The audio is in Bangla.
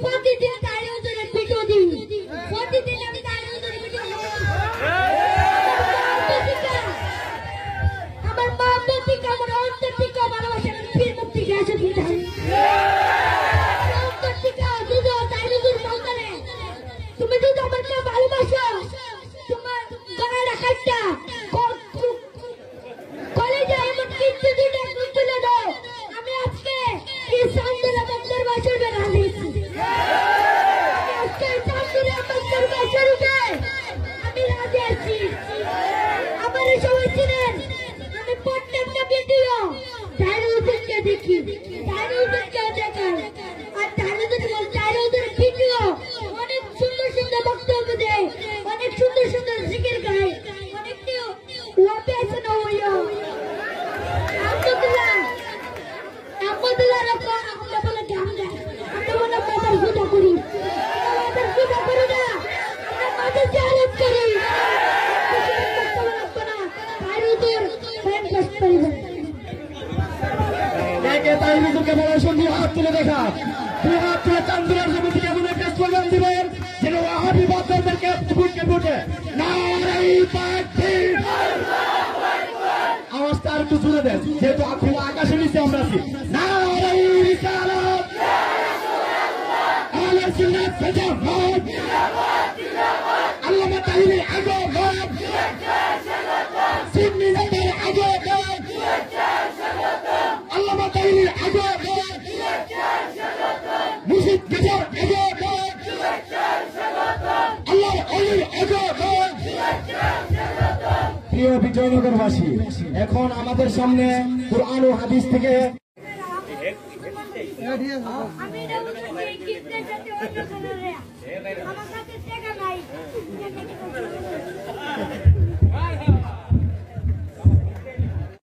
প্রতিদিন তাই হুজুরের ভিডিও দিই, প্রতিদিন আমি তাই হুজুরের ভিডিও আমার মা প্রতিকা আমার অন্তর থেকে ভালোবাসা ফির মুক্তি গেছে অন্তর থেকে দুধ তাই হুজুর বলতে তুমি যদি আমাকে ভালোবাসো তোমার গলাটা কাটটা কলেজে এমন কিছু দুটো তুলে দাও আমি আজকে এই সান্দুলা বন্দর বাসর বেড়া দিয়েছি আজকে সান্দুলা বন্দর বাসর আমি রাজি আছি আমার সবাই চিনেন আমি প্রত্যেকটা ভিডিও দারুদেরকে দেখি দারুদেরকে দেখাই আর দারুদের ভিডিও অনেক সুন্দর সুন্দর বক্তব্য দেয় অনেক সুন্দর সুন্দর জিকির গায় অনেক কেউ ওয়াপে আছে না হইও আহমদুল্লাহ রকম আমরা বলে গান গাই আমরা বলে মাদার পূজা করি মাদার পূজা করি না আমরা মাদার জালাত করি দারুদের ফ্যান পোস্ট করিবেন একে তাই নিজেকে বলা শুনি হাত তুলে দেখা দুই হাত তুলে চান্দুরার জমি থেকে মনে একটা স্লোগান দিবেন যেন ওয়াহাবি বাদদেরকে বুটকে বুটে নারাই তাকবীর আওয়াজটা আর একটু জোরে দেন যেহেতু আপনি আকাশে নিচে আমরা আছি নারাই রিসালাত আহলে সুন্নাত ওয়াল জামাত আল্লামা তাহিরের আগমন সুন্নি নেতার আগমন আল্লামা তাহিরের আগমন মুর্শিদ গাজার আগমন আল্লাহর ওলির আগমন। প্রিয় বিজয়নগরবাসী, এখন আমাদের সামনে কুরআন ও হাদিস থেকে আমি